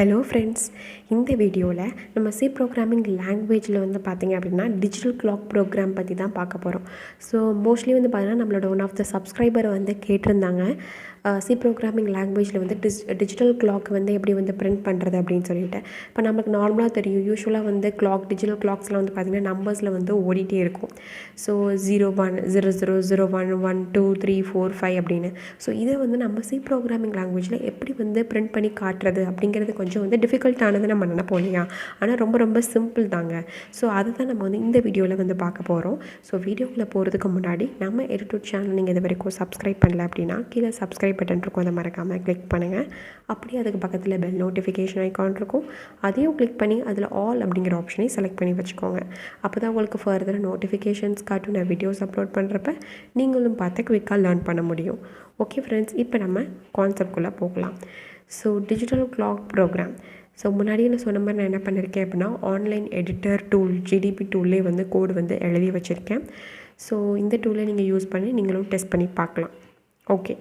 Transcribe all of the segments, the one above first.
Hello friends, இந்த வீடியோவில் நம்ம சி ப்ரோக்ராமிங் லாங்குவேஜில் வந்து பார்த்திங்க அப்படின்னா டிஜிட்டல் கிளாக் ப்ரோக்ராம் பற்றி தான் பார்க்க போகிறோம். ஸோ மோஸ்ட்லி வந்து பார்த்திங்கன்னா நம்மளோட ஒன் ஆஃப் த சப்ஸ்கிரைபர் வந்து கேட்டிருந்தாங்க, சி ப்ரோக்ராமிங் லாங்குவேஜில் வந்து டிஜிட்டல் கிளாக் வந்து எப்படி வந்து பிரிண்ட் பண்ணுறது அப்படின்னு சொல்லிட்டு. இப்போ நமக்கு நார்மலாக தெரியும், யூஸ்வலாக வந்து டிஜிட்டல் கிளாக்ஸ்லாம் வந்து பார்த்திங்கன்னா நம்பர்ஸில் வந்து ஓடிட்டே இருக்கும். ஸோ 01 00 01 1 2 3 4 5 அப்படின்னு. ஸோ இதை வந்து நம்ம சி ப்ரோக்ராமிங் லாங்குவேஜில் எப்படி வந்து பிரிண்ட் பண்ணி காட்டுறது அப்படிங்கிறது கொஞ்சம் வந்து டிஃபிகல்ட்டானது நம்ம நினைப்போம் இல்லையா? ஆனால் ரொம்ப ரொம்ப சிம்பிள் தாங்க. ஸோ அதை தான் நம்ம வந்து இந்த வீடியோவில் வந்து பார்க்க போகிறோம். ஸோ வீடியோக்குள்ளே போகிறதுக்கு முன்னாடி நம்ம EduTut சேனல் நீங்கள் இது வரைக்கும் சப்ஸ்கிரைப் பண்ணல அப்படின்னா கீழே சப்ஸ்கிரைப் பட்டன் இருக்கும், அதை மறக்காமல் கிளிக் பண்ணுங்கள். அப்படியே அதுக்கு பக்கத்தில் பெல் நோட்டிஃபிகேஷன் ஐக்கான் இருக்கும், அதையும் கிளிக் பண்ணி அதில் ஆல் அப்படிங்கிற ஆப்ஷனையும் செலக்ட் பண்ணி வச்சுக்கோங்க. அப்போ தான் உங்களுக்கு ஃபர்தர் நோட்டிஃபிகேஷன்ஸ் காட்டும் நான் வீடியோஸ் அப்லோட் பண்ணுறப்ப நீங்களும் பார்த்து குவிக்காக லேர்ன் பண்ண முடியும். ஓகே ஃப்ரெண்ட்ஸ், இப்போ நம்ம கான்செப்ட்குள்ளே போகலாம். So digital clock program. So முன்னாடியே நான் சொன்ன மாதிரி நான் என்ன பண்ணியிருக்கேன் அப்படின்னா ஆன்லைன் எடிட்டர் டூல் GDP டூல்லே வந்து கோடு வந்து எழுதி வச்சுருக்கேன். ஸோ இந்த டூலை நீங்கள் யூஸ் பண்ணி நீங்களும் டெஸ்ட் பண்ணி பார்க்கலாம். ஓகே,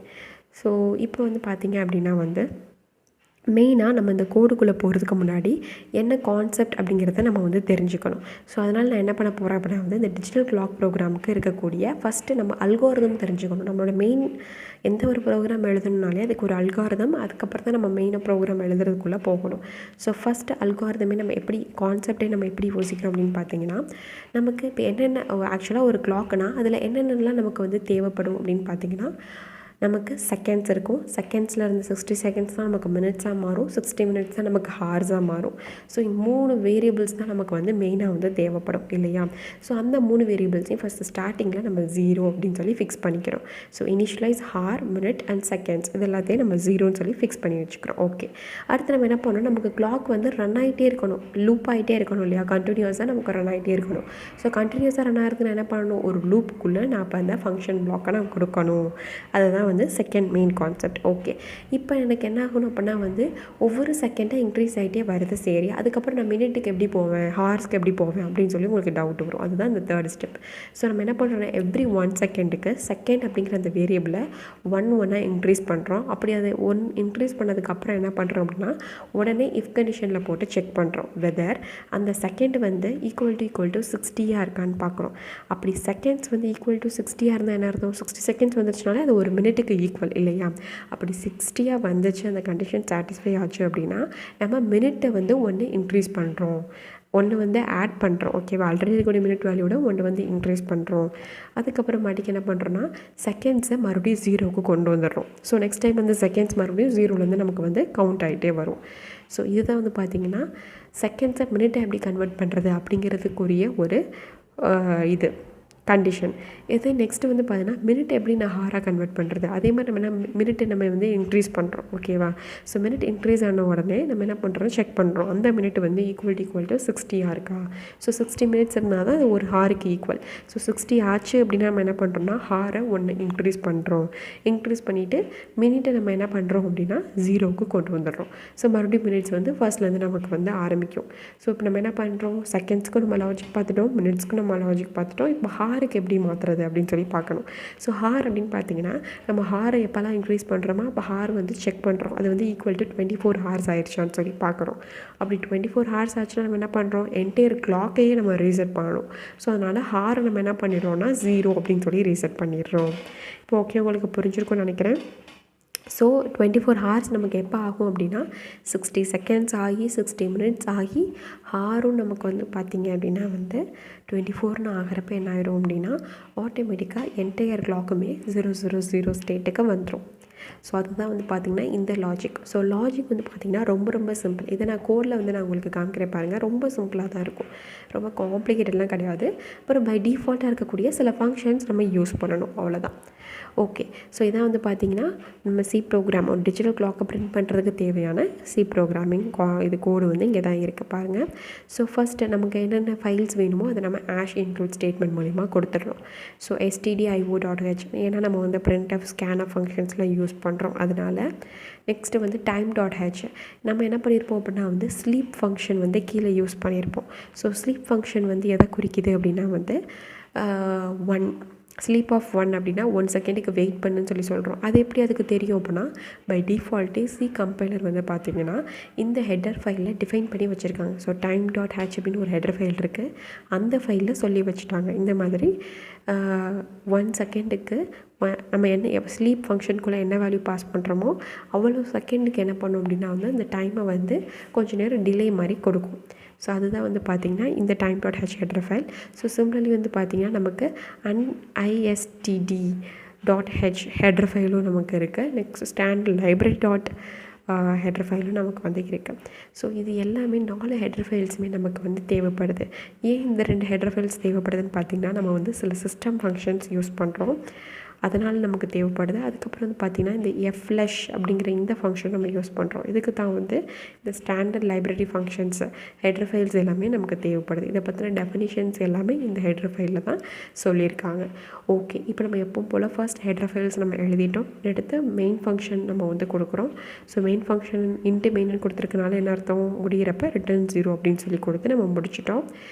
ஸோ இப்போ வந்து பார்த்திங்க அப்படின்னா வந்து மெயினாக நம்ம இந்த கோடுக்குள்ளே போகிறதுக்கு முன்னாடி என்ன கான்செப்ட் அப்படிங்கிறத நம்ம வந்து தெரிஞ்சுக்கணும். ஸோ அதனால் நான் என்ன பண்ண போகிறேன் அப்படின்னா வந்து இந்த டிஜிட்டல் கிளாக் ப்ரோக்ராமுக்கு இருக்கக்கூடிய ஃபஸ்ட்டு நம்ம அல்காரிதம் தெரிஞ்சுக்கணும். நம்மளோட மெயின் எந்த ஒரு ப்ரோக்ராம் எழுதணுனாலே அதுக்கு ஒரு அல்காரிதம், அதுக்கப்புறம் தான் நம்ம மெயினாக ப்ரோக்ராம் எழுதுறதுக்குள்ளே போகணும். ஸோ ஃபஸ்ட்டு அல்காரிதமே நம்ம எப்படி கான்செப்டே நம்ம எப்படி யோசிக்கிறோம் அப்படின்னு பார்த்தீங்கன்னா, நமக்கு இப்போ என்னென்ன ஆக்சுவலாக ஒரு கிளாக்னால் அதில் என்னென்னலாம் நமக்கு வந்து தேவைப்படும் அப்படின்னு பார்த்தீங்கன்னா, நமக்கு செகண்ட்ஸ் இருக்கும். செகண்ட்ஸில் இருந்து 60 செகண்ட்ஸ் தான் நமக்கு மினிட்ஸாக மாறும், 60 மினிட்ஸ் தான் நமக்கு ஹார்ஸாக மாறும். ஸோ இந்த 3 வேரியபிள்ஸ் தான் நமக்கு வந்து மெயினாக வந்து தேவைப்படும் இல்லையா? ஸோ அந்த 3 வேரியபிள்ஸையும் ஃபஸ்ட்டு ஸ்டார்டிங்கில் நம்ம 0 அப்படின்னு சொல்லி ஃபிக்ஸ் பண்ணிக்கிறோம். So initialise hour, minute and seconds இது எல்லாத்தையும் நம்ம 0ன்னு சொல்லி ஃபிக்ஸ் பண்ணி வச்சுக்கிறோம். ஓகே, அடுத்து நம்ம என்ன பண்ணணும், நமக்கு கிளாக் வந்து ரன் ஆகிட்டே இருக்கணும், லூப் ஆகிட்டே இருக்கணும் இல்லையா? கண்டினியூஸாக நமக்கு ரன் ஆகிட்டே இருக்கணும். ஸோ கண்டினியூஸாக ரன் ஆகிறதுக்கு என்ன பண்ணணும், ஒரு லூப்புக்குள்ளே நான் இப்போ அந்த ஃபங்க்ஷன் பிளாக்கை நான் கொடுக்கணும். அதுதான் வந்து செகண்ட் மெயின் கான்செப்ட். ஓகே, இப்போ எனக்கு என்ன ஆகணும் அப்படின்னா வந்து ஒவ்வொரு செகண்டாக இன்க்ரீஸ் ஆகிட்டே வருது. சரி, அதுக்கப்புறம் நான் மினிட்டுக்கு எப்படி போவேன், ஹார்ஸ்க்கு எப்படி போவேன் அப்படின்னு சொல்லி உங்களுக்கு டவுட் வரும். அதுதான் இந்த தேர்ட் ஸ்டெப். ஸோ நம்ம என்ன பண்ணுறோம்னா எவ்ரி 1 செகண்டுக்கு செகண்ட் அப்படிங்கிற அந்த வேரியபிளை 1 இன்க்ரீஸ் பண்ணுறோம். அப்படி அதை 1 இன்க்ரீஸ் பண்ணதுக்கப்புறம் என்ன பண்ணுறோம் அப்படின்னா உடனே இஃப் கண்டிஷனில் போட்டு செக் பண்ணுறோம் வெதர் அந்த செகண்ட் வந்து ஈக்குவல் டு 60 இருக்கான்னு பார்க்குறோம். அப்படி செகண்ட்ஸ் வந்து ஈக்குவல் டு 60 இருந்தால் என்ன அர்த்தம், 60 செகண்ட்ஸ் வந்துச்சுனாலே அது ஒரு மினிட்டுக்கு ஈக்குவல் இல்லையா? அப்படி 60 வந்துச்சு, அந்த கண்டிஷன் சாட்டிஸ்ஃபை ஆச்சு அப்படின்னா நம்ம மினிட்டை வந்து 1 இன்க்ரீஸ் பண்ணுறோம், 1 வந்து ஆட் பண்ணுறோம். ஓகேவா? ஆல்ரெடி இருக்கக்கூடிய மினிட் வேல்யூட 1 வந்து இன்க்ரீஸ் பண்ணுறோம். அதுக்கப்புறமாட்டிக்கு என்ன பண்ணுறோன்னா செகண்ட்ஸை மறுபடியும் 0க்கு கொண்டு வந்துடுறோம். ஸோ நெக்ஸ்ட் டைம் வந்து செகண்ட்ஸ் மறுபடியும் 0லேருந்து நமக்கு வந்து கவுண்ட் ஆகிட்டே வரும். ஸோ இதுதான் வந்து பார்த்திங்கன்னா செகண்ட்ஸை மினிட்டை எப்படி கன்வெர்ட் பண்ணுறது அப்படிங்கிறதுக்குரிய ஒரு இது கண்டிஷன். இது நெக்ஸ்ட்டு வந்து பார்த்தீங்கன்னா மினிட் எப்படி நான் ஹாராக கன்வெர்ட் பண்ணுறது, அதே மாதிரி நம்ம என்ன மினிட்டை நம்ம வந்து இன்க்ரீஸ் பண்ணுறோம். ஓகேவா? ஸோ மினிட் இன்க்ரீஸ் ஆன உடனே நம்ம என்ன பண்ணுறோம், செக் பண்ணுறோம் அந்த மினிட் வந்து ஈக்குவல் டு 60 இருக்கா. ஸோ 60 மினிட்ஸ் இருந்தால் தான் அது ஒரு ஹாருக்கு ஈக்குவல். ஸோ 60 ஆச்சு அப்படின்னா நம்ம என்ன பண்ணுறோம்னா ஹாரை 1 இன்க்ரீஸ் பண்ணுறோம். இன்க்ரீஸ் பண்ணிவிட்டு மினிட்டை நம்ம என்ன பண்ணுறோம் அப்படின்னா 0க்கு கொண்டு வந்துடுறோம். ஸோ மறுபடியும் மினிட்ஸ் வந்து ஃபர்ஸ்ட்லேருந்து நமக்கு வந்து ஆரம்பிக்கும். ஸோ இப்போ நம்ம என்ன பண்ணுறோம், செகண்ட்ஸ்க்கு நம்ம லாஜிக் பார்த்துட்டோம், மினிட்ஸ்க்கு நம்ம லாஜிக் பார்த்துட்டோம். இப்போ ஹாருக்கு எப்படி மாற்றுறது அப்படின்னு சொல்லி பார்க்கணும். ஸோ ஹார் அப்படின்னு பார்த்தீங்கன்னா நம்ம ஹாரை எப்போல்லாம் இன்க்ரீஸ் பண்ணுறோமோ அப்போ ஹார் வந்து செக் பண்ணுறோம், அது வந்து ஈக்குவல் டு 24 ஹார்ஸ் ஆயிடுச்சான்னு சொல்லி பார்க்குறோம். அப்படி 24 ஹார்ஸ் ஆச்சுன்னா நம்ம என்ன பண்ணுறோம், என்டையர் கிளாக்கையே நம்ம ரீசெட் பண்ணணும். ஸோ அதனால் ஹாரை நம்ம என்ன பண்ணிடுறோம்னா 0 அப்படின்னு சொல்லி ரீசெட் பண்ணிடுறோம். இப்போ ஓகே, உங்களுக்கு புரிஞ்சிருக்கும்னு நினைக்கிறேன். ஸோ 24 ஹார்ஸ் நமக்கு எப்போ ஆகும் அப்படின்னா 60 செகண்ட்ஸ் ஆகி 60 மினிட்ஸ் ஆகி ஹாரும் நமக்கு வந்து பார்த்திங்க அப்படின்னா வந்து 24ன்னு ஆகிறப்ப என்ன ஆயிரும் அப்படின்னா ஆட்டோமேட்டிக்காக என்டையர் கிளாக்குமே 000 ஸ்டேட்டுக்கு வந்துடும். ஸோ அதுதான் வந்து பார்த்திங்கன்னா இந்த லாஜிக். ஸோ லாஜிக் வந்து பார்த்திங்கன்னா ரொம்ப ரொம்ப சிம்பிள். இதை நான் கோடில் வந்து நான் உங்களுக்கு காமிக்கிறேன் பாருங்கள், ரொம்ப சிம்பிளாக தான் இருக்கும், ரொம்ப காம்ப்ளிகேட்டட்லாம் கிடையாது. அப்புறம் பை டிஃபால்ட்டாக இருக்கக்கூடிய சில ஃபங்க்ஷன்ஸ் நம்ம யூஸ் பண்ணணும், அவ்வளோதான். ஓகே, ஸோ இதான் வந்து பார்த்திங்கன்னா நம்ம சி ப்ரோக்ராம் ஒரு டிஜிட்டல் கிளாக்கை பிரிண்ட் பண்ணுறதுக்கு தேவையான சி ப்ரோக்ராமிங் இது கோடு வந்து இங்கே தான் இருக்குது பாருங்கள். ஸோ ஃபஸ்ட்டு நமக்கு என்னென்ன ஃபைல்ஸ் வேணுமோ அதை நம்ம இன்க்ளூட் ஸ்டேட்மெண்ட் மூலிமா கொடுத்துட்றோம். ஸோ stdio.h ஏன்னா நம்ம வந்து printf scanf ஃபங்க்ஷன்ஸ்லாம் யூஸ் பண்ணுறோம் அதனால். நெக்ஸ்ட்டு வந்து time.h நம்ம என்ன பண்ணியிருப்போம் அப்படின்னா வந்து ஸ்லீப் ஃபங்க்ஷன் வந்து கீழே யூஸ் பண்ணியிருப்போம். ஸோ ஸ்லீப் ஃபங்க்ஷன் வந்து எதை குறிக்குது அப்படின்னா வந்து 1 ஸ்லீப் ஆஃப் 1 அப்படின்னா 1 செகண்டுக்கு வெயிட் பண்ணுன்னு சொல்கிறோம். அது எப்படி அதுக்கு தெரியும் அப்படின்னா பை டிஃபால்ட்டே சி கம்பைலர் வந்து பார்த்திங்கன்னா இந்த ஹெட்டர் ஃபைலில் டிஃபைன் பண்ணி வச்சுருக்காங்க. ஸோ time.h அப்படின்னு ஒரு ஹெட்டர் ஃபைல் இருக்குது, அந்த ஃபைலில் சொல்லி வச்சுட்டாங்க. இந்த மாதிரி 1 செகண்டுக்கு நம்ம என்ன ஸ்லீப் ஃபங்க்ஷனுக்குள்ளே என்ன வேல்யூ பாஸ் பண்ணுறோமோ அவ்வளோ செகண்டுக்கு என்ன பண்ணோம் அப்படின்னா வந்து அந்த டைமை வந்து கொஞ்சம் நேரம் டிலே மாதிரி கொடுக்கும். ஸோ அதுதான் வந்து பார்த்திங்கன்னா இந்த time.h header file. So similarly வந்து பார்த்திங்கன்னா நமக்கு istd.h ஹெட்டர் ஃபைலும் நமக்கு இருக்குது. நெக்ஸ்ட் ஸ்டாண்டர்ட் லைப்ரரி ஹெட்டர் ஃபைலும் நமக்கு வந்து இருக்குது. ஸோ இது எல்லாமே 4 ஹெட்டர் ஃபைல்ஸுமே நமக்கு வந்து தேவைப்படுது. ஏன் இந்த 2 ஹெட்டர் ஃபைல்ஸ் தேவைப்படுதுன்னு பார்த்திங்கன்னா நம்ம வந்து சில சிஸ்டம் ஃபங்க்ஷன்ஸ் யூஸ் பண்ணுறோம், அதனால் நமக்கு தேவைப்படுது. அதுக்கப்புறம் வந்து பார்த்திங்கன்னா இந்த எஃப்ளஷ் அப்படிங்கிற இந்த ஃபங்க்ஷன் நம்ம யூஸ் பண்ணுறோம். இதுக்கு தான் வந்து இந்த standard library functions header files எல்லாமே நமக்கு தேவைப்படுது. இதை பற்றின டெஃபினிஷன்ஸ் எல்லாமே இந்த ஹெட்டர் ஃபைலில் தான் சொல்லியிருக்காங்க. ஓகே, இப்போ நம்ம எப்பவும் போல் ஃபர்ஸ்ட் ஹெட்டர் ஃபைல்ஸ் நம்ம எழுதிட்டோம். எடுத்து மெயின் ஃபங்க்ஷன் நம்ம வந்து கொடுக்குறோம். ஸோ மெயின் ஃபங்க்ஷன் இன்ட்டு மெயின்னு கொடுத்துருக்கனால என்ன அர்த்தம், முடிகிறப்ப ரிட்டர்ன் 0 அப்படின்னு சொல்லி கொடுத்து நம்ம முடிச்சிட்டோம்.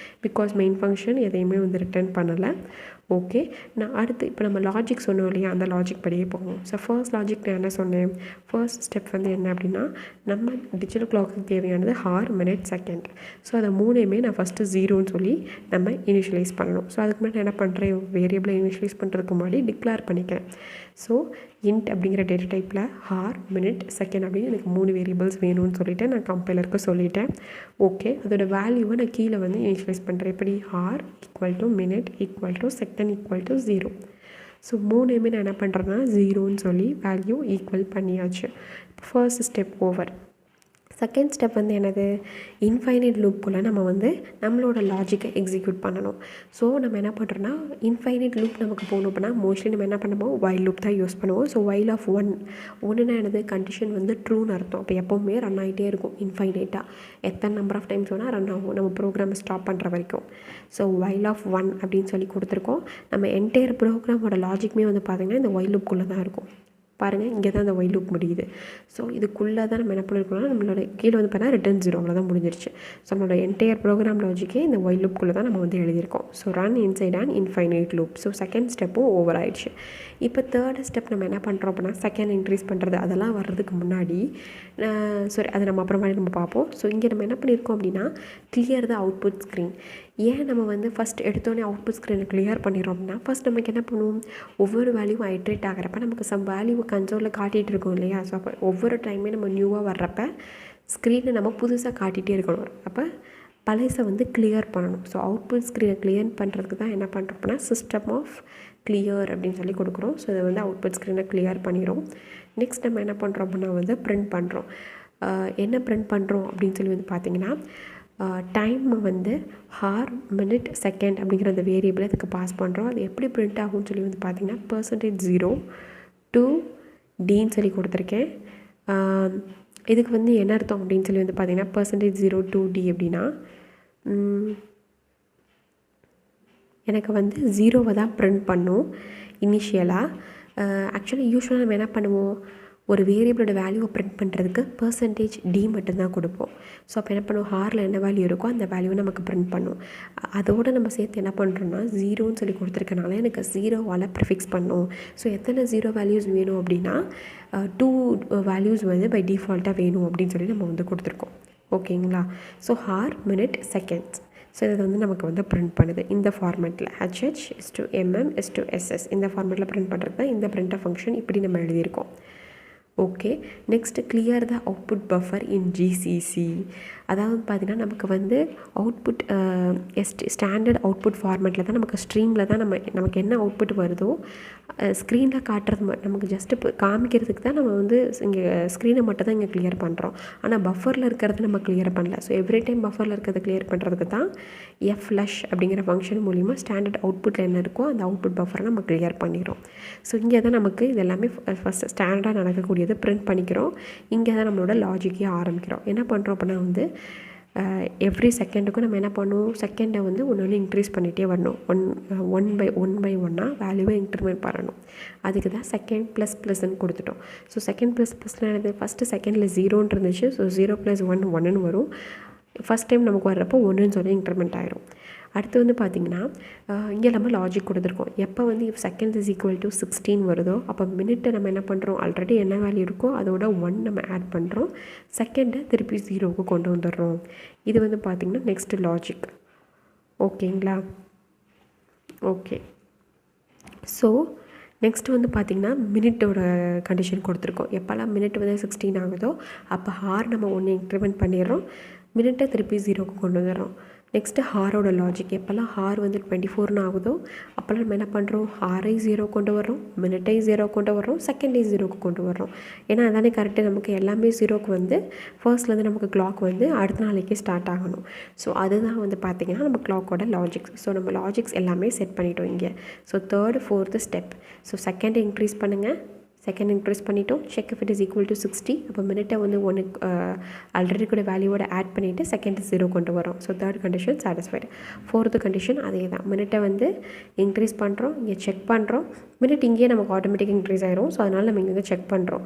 பிகாஸ் மெயின் ஃபங்க்ஷன் எதையுமே வந்து ரிட்டர்ன் பண்ணலை. ஓகே, நான் அடுத்து இப்போ நம்ம லாஜிக் சொன்னோம் இல்லையா, அந்த லாஜிக் படியே போகணும். ஸோ ஃபர்ஸ்ட் லாஜிக் நான் என்ன சொன்னேன், ஃபர்ஸ்ட் ஸ்டெப் வந்து என்ன அப்படின்னா நம்ம டிஜிட்டல் கிளாக்கு தேவையானது ஹார், மினிட், செகண்ட். ஸோ அதை மூணையுமே நான் ஃபஸ்ட்டு 0ன்னு சொல்லி நம்ம இனிஷியலைஸ் பண்ணணும். ஸோ அதுக்கு முன்னாடி என்ன பண்ணுறேன், வேரியபிளை இனிஷியலைஸ் பண்ணுறதுக்கு முன்னாடி டிக்ளேர் பண்ணிக்கிறேன். ஸோ இன்ட் அப்படிங்கிற டேட்டா டைப்பில் ஹார், மினிட், செகண்ட் அப்படின்னு எனக்கு 3 வேரியபிள்ஸ் வேணும்னு சொல்லிவிட்டு நான் கம்பைலருக்கு சொல்லிட்டேன். ஓகே, அதோட வேல்யூவை நான் கீழே வந்து இனிஷியலைஸ் பண்ணுறேன். எப்படி, hour equal to minute equal to second equal to 0. So மூணுமே நான் என்ன பண்ணுறேன்னா 0ன்னு சொல்லி வேல்யூ ஈக்குவல் பண்ணியாச்சு. First step over. Second step வந்து என்னது, இன்ஃபைனைட் லூப்புக்குள்ளே நம்ம வந்து நம்மளோட லாஜிக்கை எக்ஸிக்யூட் பண்ணணும். ஸோ நம்ம என்ன பண்ணுறோன்னா இன்ஃபைனைட் லூப் நமக்கு போகணும் அப்படின்னா மோஸ்ட்லி நம்ம என்ன பண்ணுவோம், வைல் லூப் தான் யூஸ் பண்ணுவோம். ஸோ வைல் ஆஃப் 1 என்னது, கண்டிஷன் வந்து ட்ரூன்னு அர்த்தம். அப்போ எப்போவுமே ரன் ஆகிட்டே இருக்கும் இன்ஃபைனைட்டாக. எத்தனை நம்பர் ஆஃப் டைம்ஸ் வேணால் ரன் ஆகும் நம்ம ப்ரோக்ராமை ஸ்டாப் பண்ணுற வரைக்கும். ஸோ வைல் ஆஃப் 1 அப்படின்னு சொல்லி கொடுத்துருக்கோம். நம்ம என்டையர் ப்ரோக்ராமோட லாஜிக்குமே வந்து பார்த்திங்கன்னா இந்த வைல் லூப்புக்குள்ளே தான் இருக்கும். பாருங்கள், இங்கே தான் அந்த ஒயில் லூப் முடியுது. ஸோ இதுக்குள்ளே தான் நம்ம என்ன பண்ணியிருக்கோம்னா நம்மளோட கீழே வந்து பார்த்தா ரிட்டர்ன் 0 அவ்வளோ தான் முடிஞ்சிருச்சு. ஸோ நம்மளோட என்டையர் ப்ரோக்ராம் லாஜிக்கே இந்த ஒயில் லூப்புக்குள்ளே தான் நம்ம வந்து எழுதியிருக்கோம். So run inside and infinite loop. So second ஸ்டெப்பும் ஓவர் ஆயிடுச்சு. இப்போ தேர்ட் ஸ்டெப் நம்ம என்ன பண்ணுறோம் அப்படின்னா செகண்ட் இன்க்ரீஸ் பண்ணுறது அதெல்லாம் வர்றதுக்கு முன்னாடி அது நம்ம அப்புறமா நம்ம பார்ப்போம். ஸோ இங்கே நம்ம என்ன பண்ணியிருக்கோம் அப்படின்னா கிளியர் த அவுட்புட் ஸ்க்ரீன். ஏன் நம்ம வந்து ஃபஸ்ட் எடுத்தோடனே அவுட்புட் ஸ்க்ரீனை கிளியர் பண்ணிடுறோம் அப்படின்னா ஃபஸ்ட் நமக்கு என்ன பண்ணுவோம், ஒவ்வொரு வேல்யூவும் ஐட்ரேட் ஆகிறப்ப நமக்கு சம் வேல்யூ கன்சோலில் காட்டிகிட்டு இருக்கோம் இல்லையா. ஸோ அப்போ ஒவ்வொரு டைமே நம்ம நியூவாக வர்றப்ப ஸ்க்ரீனை நம்ம புதுசாக காட்டிகிட்டே இருக்கணும். அப்போ பழைசை வந்து கிளியர் பண்ணணும். ஸோ அவுட்புட் ஸ்க்ரீனை கிளியர் பண்ணுறதுக்கு தான் என்ன பண்ணுறோம் அப்படின்னா சிஸ்டம் ஆஃப் கிளியர் அப்படின்னு சொல்லி கொடுக்குறோம். ஸோ இதை வந்து அவுட்புட் ஸ்க்ரீனை கிளியர் பண்ணிடும். நெக்ஸ்ட் நம்ம என்ன பண்ணுறோம் அப்படின்னா வந்து பிரிண்ட் பண்ணுறோம். என்ன பிரிண்ட் பண்ணுறோம் அப்படின்னு சொல்லி வந்து பார்த்திங்கன்னா டைமை வந்து ஹார், மினிட், செகண்ட் அப்படிங்கிற அந்த வேரியபிளை இதுக்கு பாஸ் பண்ணுறோம். அது எப்படி பிரிண்ட் ஆகும்னு சொல்லி வந்து பார்த்திங்கன்னா %0 to Dன்னு சொல்லி கொடுத்துருக்கேன். இதுக்கு வந்து என்ன அர்த்தம் அப்படின்னு சொல்லி வந்து பார்த்திங்கன்னா %0 to D அப்படின்னா எனக்கு வந்து 0வை தான் பிரிண்ட் பண்ணும் இனிஷியலாக. ஆக்சுவலி யூஸ்வலாக நம்ம என்ன பண்ணுவோம், ஒரு வேரியபிளோட வேல்யூவை பிரிண்ட் பண்ணுறதுக்கு %D மட்டும்தான் கொடுப்போம். ஸோ அப்போ என்ன பண்ணுவோம், ஹாரில் என்ன வேல்யூ இருக்கோ அந்த வேல்யூவை நமக்கு பிரிண்ட் பண்ணும். அதோடு நம்ம சேர்த்து என்ன பண்ணுறோன்னா 0ன்னு சொல்லி கொடுத்துருக்கனால எனக்கு 0வால் ப்ரிஃபிக்ஸ் பண்ணும். ஸோ எத்தனை 0 வேல்யூஸ் வேணும் அப்படின்னா 2 வேல்யூஸ் வந்து பை டிஃபால்ட்டாக வேணும் அப்படின்னு சொல்லி நம்ம வந்து கொடுத்துருக்கோம். ஓகேங்களா. So hour, minute, seconds. So இதை வந்து நமக்கு வந்து பிரிண்ட் பண்ணுது இந்த ஃபார்மேட்டில் HH:MM:SS இந்த ஃபார்மேட்டில் பிரிண்ட் பண்ணுறது தான் இந்த பிரிண்டர் ஃபங்க்ஷன். இப்படி நம்ம எழுதியிருக்கோம். ஓகே, நெக்ஸ்ட்டு கிளியர் த அவுட்புட் பஃபர் இன் GCC. அதாவது பார்த்திங்கன்னா நமக்கு வந்து அவுட்புட் ஸ்டாண்டர்ட் அவுட்புட் ஃபார்மேட்டில் தான் நமக்கு ஸ்ட்ரீமில் தான் நமக்கு என்ன அவுட்புட் வருதோ ஸ்க்ரீனில் காட்டுறது நமக்கு ஜஸ்ட்டு இப்போ காமிக்கிறதுக்கு தான் நம்ம வந்து இங்கே ஸ்க்ரீனை மட்டும் தான் இங்கே கிளியர் பண்ணுறோம். ஆனால் பஃபரில் இருக்கிறது நம்ம கிளியர் பண்ணல. ஸோ எவ்ரி டைம் பஃபரில் இருக்கிறத கிளியர் பண்ணுறதுக்கு தான் எஃப்ளஷ் அப்படிங்கிற ஃபங்க்ஷன் மூலிமா ஸ்டாண்டர்ட் அவுட்புட்டில் என்ன இருக்கோ அந்த அவுட்புட் பஃபரை நம்ம கிளியர் பண்ணிடுறோம். ஸோ இங்கே தான் நமக்கு இது எல்லாமே ஃபஸ்ட்டு ஸ்டாண்டர்டாக நடக்கக்கூடியது பிரிண்ட் பண்ணிக்கிறோம். இங்கே தான் நம்மளோட லாஜிக்கே ஆரம்பிக்கிறோம். என்ன பண்ணுறோம் அப்படின்னா வந்து எவ்ரி செகண்டுக்கும் நம்ம என்ன பண்ணுவோம், செகண்டை வந்து ஒன்று இன்க்ரீஸ் பண்ணிகிட்டே வரணும். ஒன் பை ஒன்னாக வேல்யூவை இன்க்ரிமெண்ட் பண்ணணும். அதுக்கு தான் செகண்ட் ++ன்னு கொடுத்துட்டோம். ஸோ செகண்ட் ++னால் என்னது, ஃபஸ்ட்டு செகண்டில் 0ன்னு இருந்துச்சு. ஸோ 0 + 1 1ன்னு வரும். ஃபஸ்ட் டைம் நமக்கு வர்றப்போ 1ன்னு சொல்லி இன்க்ரிமெண்ட் ஆயிரும். அடுத்து வந்து பார்த்திங்கன்னா இங்கே நம்ம லாஜிக் கொடுத்துருக்கோம். எப்போ வந்து if second is equal to 16 வருதோ அப்போ மினிட்டை நம்ம என்ன பண்ணுறோம், ஆல்ரெடி என்ன வேல்யூ இருக்கோ அதோட 1 நம்ம ஆட் பண்ணுறோம், செகண்டை திருப்பி 0க்கு கொண்டு வந்துடுறோம். இது வந்து பார்த்திங்கன்னா நெக்ஸ்ட்டு லாஜிக். ஓகேங்களா? ஓகே. ஸோ நெக்ஸ்ட்டு வந்து பார்த்திங்கன்னா மினிட்டோட கண்டிஷன் கொடுத்துருக்கோம். எப்போல்லாம் மினிட் வந்து 16 ஆகுதோ அப்போ ஹார் நம்ம 1 இன்க்ரிமெண்ட் பண்ணிடுறோம், மினிட்டை திருப்பி 0க்கு கொண்டு வந்துடுறோம். நெக்ஸ்ட்டு ஹாரோட லாஜிக். எப்போல்லாம் ஹார் வந்து 24 ஆகுதோ அப்போல்லாம் நம்ம என்ன பண்ணுறோம், ஹாரை 0 கொண்டு வர்றோம், மினிட்டை 0 கொண்டு வர்றோம், செகண்டை 0க்கு கொண்டு வர்றோம். ஏன்னா அதானே கரெக்டாக நமக்கு எல்லாமே 0க்கு வந்து ஃபர்ஸ்ட்லேருந்து நமக்கு கிளாக் வந்து அடுத்த நாளைக்கே ஸ்டார்ட் ஆகணும். ஸோ அதுதான் வந்து பார்த்திங்கன்னா நம்ம கிளாக்கோட லாஜிக்ஸ். ஸோ நம்ம லாஜிக்ஸ் எல்லாமே செட் பண்ணிட்டோம் இங்கே. So 3rd 4th step. So செகண்டை இன்க்ரீஸ் பண்ணுங்கள், செகண்ட் இன்க்ரீஸ் பண்ணிட்டோம், check if it is equal to 60. அப்போ மினிட்டை வந்து 1 ஆல்ரெடி கூட வேல்யூவோட ஆட் பண்ணிவிட்டு செகண்ட் 0 கொண்டு வரோம். So 3rd condition satisfied. 4th condition அதே தான், மினிட்டை வந்து இன்க்ரீஸ் பண்ணுறோம், இங்கே செக் பண்ணுறோம், மினிட் இங்கேயே நமக்கு ஆட்டோமேட்டிக்காக இன்க்ரீஸ் ஆயிரும். ஸோ அதனால் நம்ம இங்கே செக் பண்ணுறோம்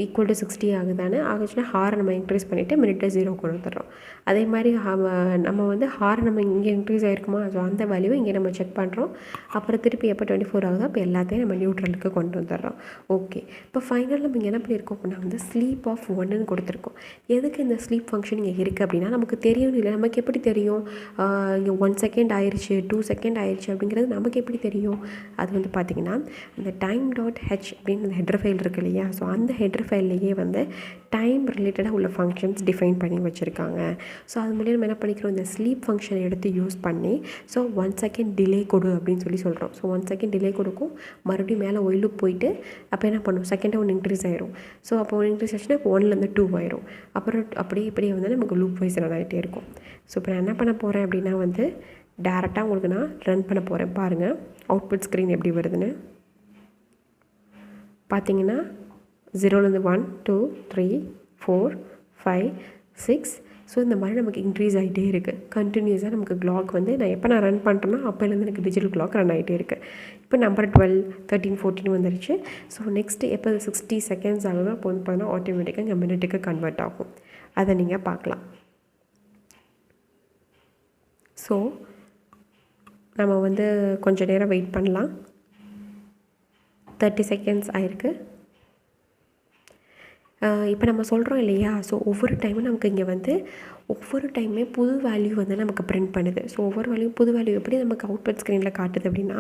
ஈக்குவல் டு 60 ஆகுதானே. ஆகுச்சுன்னா ஹாரை நம்ம இன்க்ரீஸ் பண்ணிவிட்டு மினிட்டை 0 கொண்டு வந்துடுறோம். அதே மாதிரி நம்ம வந்து ஹாரை நம்ம இங்கே இன்க்ரீஸ் ஆகிருக்குமா, ஸோ அந்த வேல்யூவை இங்கே நம்ம செக் பண்ணுறோம். அப்புறம் திருப்பி எப்போ 24 ஆகுதோ அப்போ எல்லாத்தையும் நம்ம நியூட்ரலுக்கு கொண்டு வந்துடுறோம். ஓகே. இப்போ ஃபைனல் நம்ம இங்கே என்ன பண்ணியிருக்கோம் அப்படின்னா வந்து ஸ்லீப் ஆஃப் 1ன்னு கொடுத்துருக்கோம். எதுக்கு இந்த ஸ்லீப் ஃபங்க்ஷன் இங்கே இருக்குது அப்படின்னா நமக்கு தெரியும் இல்லை, நமக்கு எப்படி தெரியும் இங்கே 1 செகண்ட் ஆயிடுச்சு 2 செகண்ட் ஆயிடுச்சு அப்படிங்கிறது நமக்கு எப்படி தெரியும். அது வந்து பார்த்திங்கன்னா இந்த time.h அப்படின்னு அந்த ஹெட்ரு ஃபைல் இருக்குது இல்லையா, ஸோ அந்த ஹெட்ரு ஃபைல்லையே வந்து டைம் ரிலேட்டடாக உள்ள ஃபங்க்ஷன்ஸ் டிஃபைன் பண்ணி வச்சுருக்காங்க. ஸோ அது மூலியம் நம்ம என்ன பண்ணிக்கிறோம், இந்த ஸ்லீப் ஃபங்க்ஷனை எடுத்து யூஸ் பண்ணி ஸோ 1 செகண்ட் டிலே கொடு அப்படின்னு சொல்கிறோம். ஸோ 1 செகண்ட் டிலே கொடுக்கும், மறுபடியும் மேலே ஒயிலுக்கு போயிட்டு அப்போ என்ன பண்ணும், செகண்டை 1 இன்க்ரீஸ் ஆயிரும். ஸோ அப்போ 1 இன்க்ரீஸ் ஆச்சுன்னா இப்போ 1லேருந்து 2 ஆயிரும். அப்புறம் அப்படியே இப்படியே வந்து நமக்கு லூப் வைஸ் ரன் ஆகிட்டே இருக்கும். ஸோ இப்போ நான் என்ன பண்ண போகிறேன் அப்படின்னா வந்து டேரெக்டாக உங்களுக்கு நான் ரன் பண்ண போகிறேன். பாருங்கள் அவுட்புட் ஸ்க்ரீன் எப்படி வருதுன்னு பார்த்தீங்கன்னா 0லேருந்து 1 2 3 4 5 6. ஸோ இந்த மாதிரி நமக்கு இன்க்ரீஸ் ஆகிட்டே இருக்குது கண்டினியூஸாக. நமக்கு கிளாக் வந்து நான் ரன் பண்ணுறேன்னா அப்போலேருந்து எனக்கு டிஜிட்டல் கிளாக் ரன் ஆகிட்டே இருக்குது. இப்போ நம்பர் 12 13 14 வந்துருச்சு. ஸோ நெக்ஸ்ட்டு எப்போ 60 செகண்ட்ஸ் ஆகுதோ அப்போ வந்து பார்த்தீங்கன்னா ஆட்டோமேட்டிக்காக இங்கே மினிட்டுக்கு கன்வெர்ட் ஆகும். அதை நீங்கள் பார்க்கலாம். ஸோ நம்ம வந்து கொஞ்சம் நேரம் வெயிட் பண்ணலாம். 30 செகண்ட்ஸ் ஆயிருக்கு. இப்போ நம்ம சொல்கிறோம் இல்லையா, ஸோ ஒவ்வொரு டைமும் நமக்கு இங்கே வந்து ஒவ்வொரு டைமே புது வேல்யூ வந்து நமக்கு பிரிண்ட் பண்ணுது. ஸோ ஒவ்வொரு வேல்யூ புது வேல்யூ எப்படி நமக்கு அவுட்புட் ஸ்க்ரீனில் காட்டுது அப்படின்னா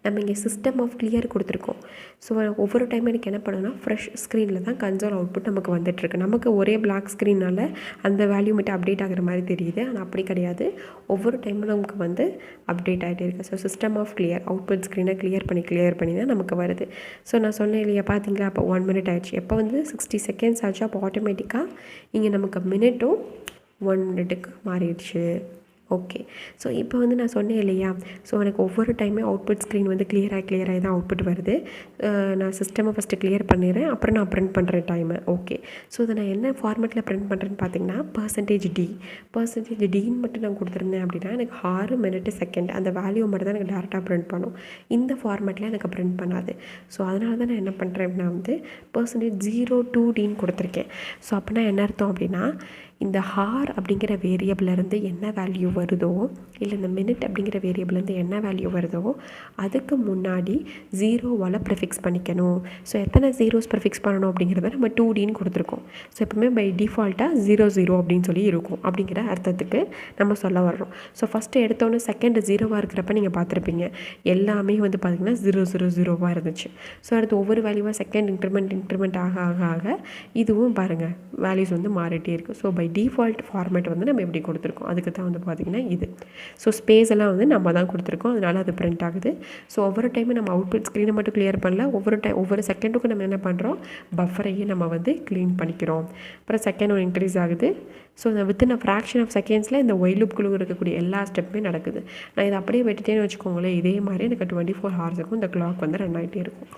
நம்ம இங்கே சிஸ்டம் ஆஃப் கிளியர் கொடுத்துருக்கோம். ஸோ ஒவ்வொரு டைம் எனக்கு என்ன பண்ணுன்னா ஃப்ரெஷ் ஸ்க்ரீனில் தான் கன்சோல் அவுட்புட் நமக்கு வந்துட்டுருக்கு. நமக்கு ஒரே பிளாக் ஸ்க்ரீனால் அந்த வேல்யூ மட்டும் அப்டேட் ஆகிற மாதிரி தெரியுது, ஆனால் அப்படி கிடையாது. ஒவ்வொரு டைமும் நமக்கு வந்து அப்டேட் ஆகிட்டே இருக்குது. So system of clear output ஸ்க்ரீனை கிளியர் பண்ணி தான் நமக்கு வருது. ஸோ நான் சொன்னேன் இல்லையா, பார்த்தீங்களா அப்போ 1 மினிட் ஆயிடுச்சு. எப்போ வந்து 60 செகண்ட்ஸ் ஆச்சு அப்போ ஆட்டோமேட்டிக்காக இங்கே நமக்கு மினிட்டும் 1 மினிட்டுக்கு மாறிடுச்சு. ஓகே. ஸோ இப்போ வந்து நான் சொன்னேன் இல்லையா, ஸோ எனக்கு ஒவ்வொரு டைமே அவுட்புட் ஸ்க்ரீன் வந்து கிளியராகி தான் அவுட்புட் வருது. நான் சிஸ்டமை ஃபஸ்ட்டு கிளியர் பண்ணிடுறேன், அப்புறம் நான் ப்ரிண்ட் பண்ணுறேன் டைமை. ஓகே. ஸோ இதை நான் என்ன ஃபார்மேட்டில் ப்ரிண்ட் பண்ணுறேன்னு பார்த்தீங்கன்னா %d மட்டும் நான் கொடுத்துருந்தேன் அப்படின்னா எனக்கு 6 மினிட்டு செகண்ட் அந்த வேல்யூ மட்டும் தான் எனக்கு டேரெக்டாக ப்ரிண்ட் பண்ணும். இந்த ஃபார்மேட்டில் எனக்கு ப்ரிண்ட் பண்ணாது. ஸோ அதனால தான் நான் என்ன பண்ணுறேன் அப்படின்னா வந்து %02d கொடுத்துருக்கேன். ஸோ அப்படின்னா என்ன அர்த்தம் அப்படின்னா இந்த ஹார் அப்படிங்கிற வேரியபிள்லேருந்து என்ன வேல்யூ வருதோ இல்லை இந்த மினிட் அப்படிங்கிற வேரியபிள்லேருந்து என்ன வேல்யூ வருதோ அதுக்கு முன்னாடி 0வால் ப்ரிஃபிக்ஸ் பண்ணிக்கணும். ஸோ எத்தனை ஜீரோஸ் ப்ரிஃபிக்ஸ் பண்ணணும் அப்படிங்கிறத நம்ம 2Dன்னு கொடுத்துருக்கோம். ஸோ எப்பவுமே பை டிஃபால்ட்டாக 00 அப்படின்னு சொல்லி இருக்கும் அப்படிங்கிற அர்த்தத்துக்கு நம்ம சொல்ல வர்றோம். ஸோ ஃபஸ்ட்டு எடுத்தோன்னே செகண்ட் 0வாக இருக்கிறப்ப நீங்கள் பார்த்துருப்பீங்க எல்லாமே வந்து பார்த்திங்கன்னா 000 இருந்துச்சு. ஸோ அடுத்து ஒவ்வொரு வேல்யூவாக செகண்ட் இன்க்ரிமெண்ட் ஆக இதுவும் பாருங்கள் வேல்யூஸ் வந்து மாறிட்டே இருக்குது. ஸோ பை டிஃபால்ட் ஃபார்மேட் வந்து நம்ம எப்படி கொடுத்துருக்கோம் அதுக்கு தான் வந்து பார்த்திங்கன்னா இது. ஸோ ஸ்பேஸ் எல்லாம் வந்து நம்ம தான் கொடுத்துருக்கோம், அதனால் அது பிரிண்ட் ஆகுது. ஸோ ஒவ்வொரு டைமும் நம்ம அவுட்புட் ஸ்க்ரீனை மட்டும் கிளியர் பண்ணல, ஒவ்வொரு செகண்டுக்கும் நம்ம என்ன பண்ணுறோம் பஃபரையே நம்ம வந்து க்ளீன் பண்ணிக்கிறோம். அப்புறம் செகண்ட் 1 இன்க்ரீஸ் ஆகுது. So within a fraction of செகண்ட்ஸில் இந்த ஒயில் லூப்குள்ளே இருக்கக்கூடிய எல்லா ஸ்டெப்புமே நடக்குது. நான் இதை அப்படியே விட்டுட்டேன்னு வச்சுக்கோங்களேன், இதே மாதிரி எனக்கு 24 ஹவர்ஸுக்கும் இந்த கிளாக் வந்து ரன் ஆகிட்டே இருக்கும்.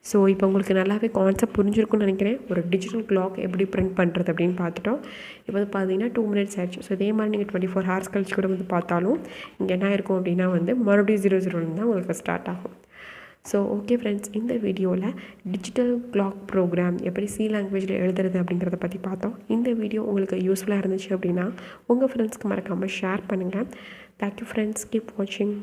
ஸோ இப்போ உங்களுக்கு நல்லாவே கான்செப்ட் புரிஞ்சிருக்கும்னு நினைக்கிறேன். ஒரு டிஜிட்டல் கிளாக் எப்படி பிரிண்ட் பண்ணுறது அப்படின்னு பார்த்துட்டோம். இப்போ வந்து பார்த்தீங்கன்னா 2 மினிட்ஸ் ஆயிடுச்சு. ஸோ இதே மாதிரி நீங்கள் 24 ஹவர்ஸ் கழிச்சு கூட வந்து பார்த்தாலும் இங்கே என்ன இருக்கும் அப்படின்னா வந்து மறுபடியும் 00 தான் உங்களுக்கு ஸ்டார்ட் ஆகும். ஸோ ஓகே ஃப்ரெண்ட்ஸ், இந்த வீடியோவில் டிஜிட்டல் கிளாக் ப்ரோக்ராம் எப்படி சி லாங்குவேஜில் எழுதுறது அப்படிங்கிறத பற்றி பார்த்தோம். இந்த வீடியோ உங்களுக்கு யூஸ்ஃபுல்லாக இருந்துச்சு அப்படின்னா உங்கள் ஃப்ரெண்ட்ஸ்க்கு மறக்காமல் ஷேர் பண்ணுங்கள். தேங்க்யூ ஃப்ரெண்ட்ஸ், கீப் வாட்சிங்.